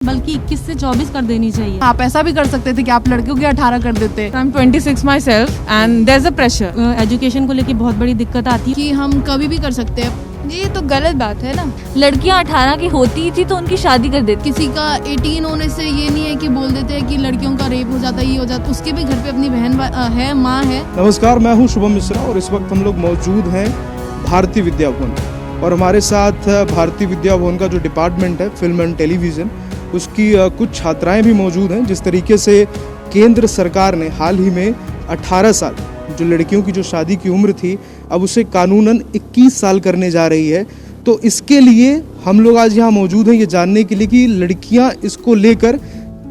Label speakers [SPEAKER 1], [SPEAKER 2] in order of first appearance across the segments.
[SPEAKER 1] बल्कि 21 से 24 कर देनी चाहिए।
[SPEAKER 2] आप ऐसा भी कर सकते थे कि आप लड़कियों की 18 कर देते।
[SPEAKER 3] I'm 26 myself and there's a pressure.
[SPEAKER 1] Education को लेके बहुत बड़ी दिक्कत आती है
[SPEAKER 2] कि हम कभी भी कर सकते हैं।
[SPEAKER 4] ये तो गलत बात है ना।
[SPEAKER 5] लड़कियां 18 की होती थी तो उनकी शादी कर देती।
[SPEAKER 2] किसी का 18 होने से ये नहीं है कि बोल देते हैं कि लड़कियों का रेप हो जाता है, ये हो जाता है। उसके भी घर पे अपनी बहन है, माँ है।
[SPEAKER 6] नमस्कार, मैं हूं शुभम मिश्रा और इस वक्त हम लोग मौजूद हैं भारतीय विद्या भवन और हमारे साथ भारतीय विद्या भवन का जो डिपार्टमेंट है फिल्म एंड टेलीविज़न, उसकी कुछ छात्राएं भी मौजूद हैं। जिस तरीके से केंद्र सरकार ने हाल ही में 18 साल जो लड़कियों की जो शादी की उम्र थी अब उसे कानूनन 21 साल करने जा रही है, तो इसके लिए हम लोग आज यहाँ मौजूद हैं ये जानने के लिए कि लड़कियाँ इसको लेकर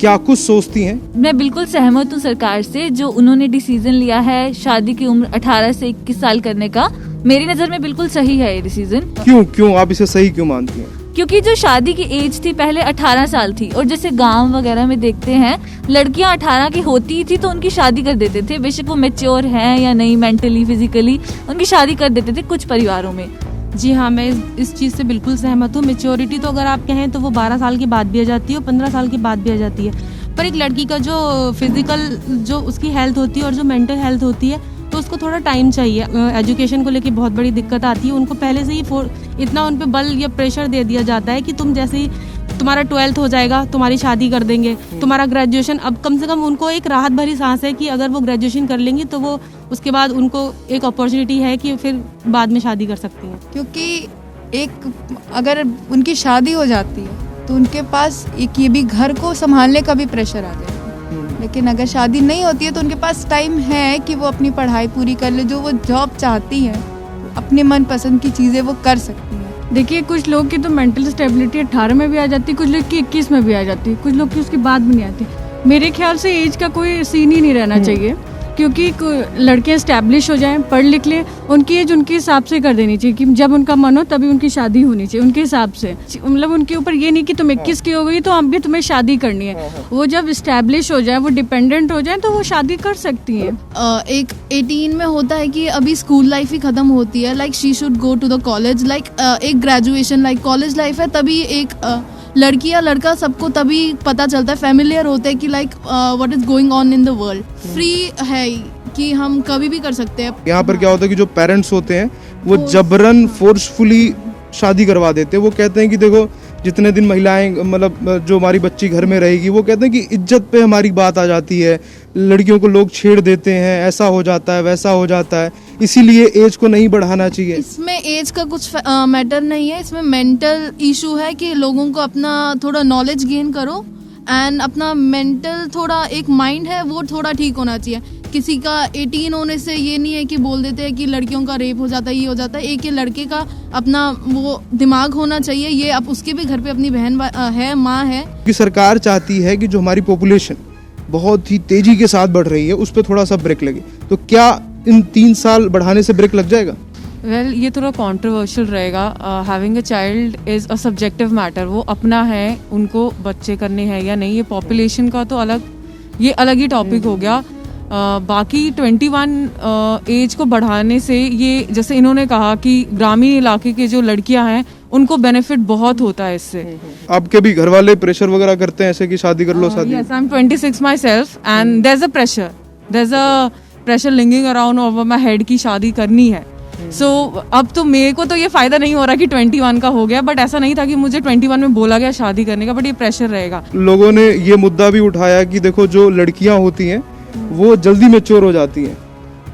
[SPEAKER 6] क्या कुछ सोचती हैं।
[SPEAKER 5] मैं बिल्कुल सहमत हूँ सरकार से, जो उन्होंने डिसीजन लिया है शादी की उम्र 18 से 21 साल करने का। मेरी नज़र में बिल्कुल सही है ये डिसीजन।
[SPEAKER 6] क्यों आप इसे सही क्यों मानती हैं?
[SPEAKER 5] क्योंकि जो शादी की एज थी पहले 18 साल थी, और जैसे गांव वगैरह में देखते हैं लड़कियां 18 की होती थी तो उनकी शादी कर देते थे, बेशक वो मैच्योर हैं या नहीं, मेंटली फिजिकली उनकी शादी कर देते थे कुछ परिवारों में।
[SPEAKER 1] जी हाँ, मैं इस चीज़ से बिल्कुल सहमत हूँ। मेच्योरिटी तो अगर आप कहें तो वो 12 साल के बाद भी आ जाती है और 15 साल के बाद भी आ जाती है, पर एक लड़की का जो फिजिकल जो उसकी हेल्थ होती है और जो मेंटल हेल्थ होती है तो उसको थोड़ा टाइम चाहिए। एजुकेशन को लेके बहुत बड़ी दिक्कत आती है। उनको पहले से ही इतना उन पे बल या प्रेशर दे दिया जाता है कि तुम जैसे ही तुम्हारा 12th हो जाएगा तुम्हारी शादी कर देंगे, तुम्हारा ग्रेजुएशन। अब कम से कम उनको एक राहत भरी सांस है कि अगर वो ग्रेजुएशन कर लेंगी तो वो उसके बाद उनको एक अपॉर्चुनिटी है कि फिर बाद में शादी कर सकती हैं।
[SPEAKER 4] क्योंकि एक अगर उनकी शादी हो जाती है तो उनके पास एक ये भी घर को संभालने का भी प्रेशर आ जाएगा। लेकिन अगर शादी नहीं होती है तो उनके पास टाइम है कि वो अपनी पढ़ाई पूरी कर ले, जो वो जॉब चाहती है, अपने मनपसंद की चीज़ें वो कर सकती हैं।
[SPEAKER 3] देखिए, कुछ लोग की तो मेंटल स्टेबिलिटी 18 में भी आ जाती है, कुछ लोग की 21 में भी आ जाती है, कुछ लोग की उसके बाद भी नहीं आती। मेरे ख्याल से एज का कोई सीन ही नहीं रहना चाहिए, क्योंकि लड़के इस्टेब्लिश हो जाएं, पढ़ लिख लें, उनकी एज उनके हिसाब से कर देनी चाहिए कि जब उनका मन हो तभी उनकी शादी होनी चाहिए उनके हिसाब से। मतलब उनके ऊपर ये नहीं कि तुम 21 की हो गई तो अब भी तुम्हें शादी करनी है। वो जब इस्टेब्लिश हो जाए, वो डिपेंडेंट हो जाए तो वो शादी कर सकती हैं।
[SPEAKER 2] एक 18 में होता है कि अभी स्कूल लाइफ ही खत्म होती है, like she should go to the college, like एक ग्रेजुएशन लाइक कॉलेज लाइफ है। तभी एक लड़की या लड़का सबको तभी पता चलता है, फेमिलियर होता है कि like what is going on in the world. Free है कि हम कभी भी कर सकते हैं।
[SPEAKER 6] यहाँ पर क्या होता है कि जो पेरेंट्स होते हैं वो जबरन फोर्सफुली शादी करवा देते हैं। वो कहते हैं कि देखो जितने दिन महिलाएं मतलब जो हमारी बच्ची घर में रहेगी, वो कहते हैं कि इज्जत पे हमारी बात आ जाती है, लड़कियों को लोग छेड़ देते हैं, ऐसा हो जाता है वैसा हो जाता है, इसीलिए एज को नहीं बढ़ाना चाहिए।
[SPEAKER 2] इसमें एज का कुछ मैटर नहीं है, इसमें मेंटल इशू है कि लोगों को अपना थोड़ा नॉलेज गेन करो एंड अपना मेंटल थोड़ा एक माइंड है वो थोड़ा ठीक होना चाहिए। किसी का 18 होने से ये नहीं है कि बोल देते हैं कि लड़कियों का रेप हो जाता है, ये हो जाता है। एक ये लड़के का अपना वो दिमाग होना चाहिए। ये अब उसके भी घर पे अपनी बहन है, माँ है।
[SPEAKER 6] कि सरकार चाहती है कि जो हमारी पॉपुलेशन बहुत ही तेजी के साथ बढ़ रही है उस पर थोड़ा सा ब्रेक लगे, तो क्या इन 3 साल बढ़ाने से ब्रेक लग जाएगा?
[SPEAKER 3] वेल, ये थोड़ा कंट्रोवर्शियल रहेगा। Having a child is a subjective matter. वो अपना है, उनको बच्चे करने हैं या नहीं, ये पॉपुलेशन का तो अलग ही टॉपिक हो गया। बाकी 21 एज को बढ़ाने से ये जैसे इन्होंने कहा कि ग्रामीण इलाके के जो लड़कियां हैं उनको बेनिफिट बहुत होता है इससे।
[SPEAKER 6] आपके भी घर वाले प्रेशर वगैरह करते हैं ऐसे कि शादी कर लो शादी?
[SPEAKER 3] Yes, I'm 26 myself and there's a pressure lingering around over my head की शादी करनी है। So, अब तो मेरे को तो ये फायदा नहीं हो रहा कि 21 का हो गया, बट ऐसा नहीं था कि मुझे 21 में बोला गया शादी करने का, बट ये प्रेशर रहेगा।
[SPEAKER 6] लोगों ने ये मुद्दा भी उठाया कि देखो जो लड़कियां होती हैं वो जल्दी मैच्योर हो जाती हैं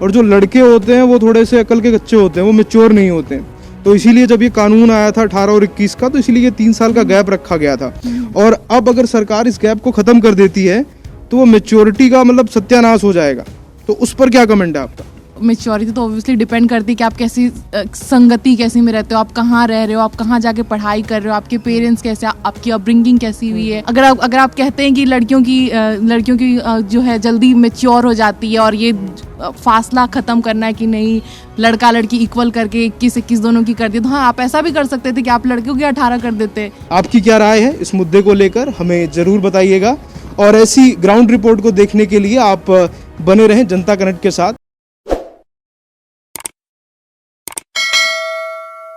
[SPEAKER 6] और जो लड़के होते हैं वो थोड़े से अकल के कच्चे होते हैं, वो मैच्योर नहीं होते हैं। तो इसीलिए जब ये कानून आया था 18 और 21 का, तो इसीलिए 3 साल का गैप रखा गया था। और अब अगर सरकार इस गैप को खत्म कर देती है तो वो मैच्योरिटी का मतलब सत्यानाश हो जाएगा। तो उस पर क्या कमेंट है आपका?
[SPEAKER 2] मेच्योरिटी तो ऑब्वियसली डिपेंड करती है कि आप कैसी संगति कैसी में रहते हो, आप कहाँ रह रहे हो, आप कहाँ जाके पढ़ाई कर रहे हो, आपके पेरेंट्स कैसे, आपकी अपब्रिंगिंग कैसी हुई है। अगर आप कहते हैं कि लड़कियों की जो है जल्दी मेच्योर हो जाती है और ये फासला खत्म करना है कि नहीं लड़का लड़की इक्वल करके 21 दोनों की कर दी, तो हाँ आप ऐसा भी कर सकते थे कि आप लड़कियों की 18 कर देते।
[SPEAKER 6] आपकी क्या राय है इस मुद्दे को लेकर, हमें जरूर बताइएगा। और ऐसी ग्राउंड रिपोर्ट को देखने के लिए आप बने रहें जनता कनेक्ट के साथ।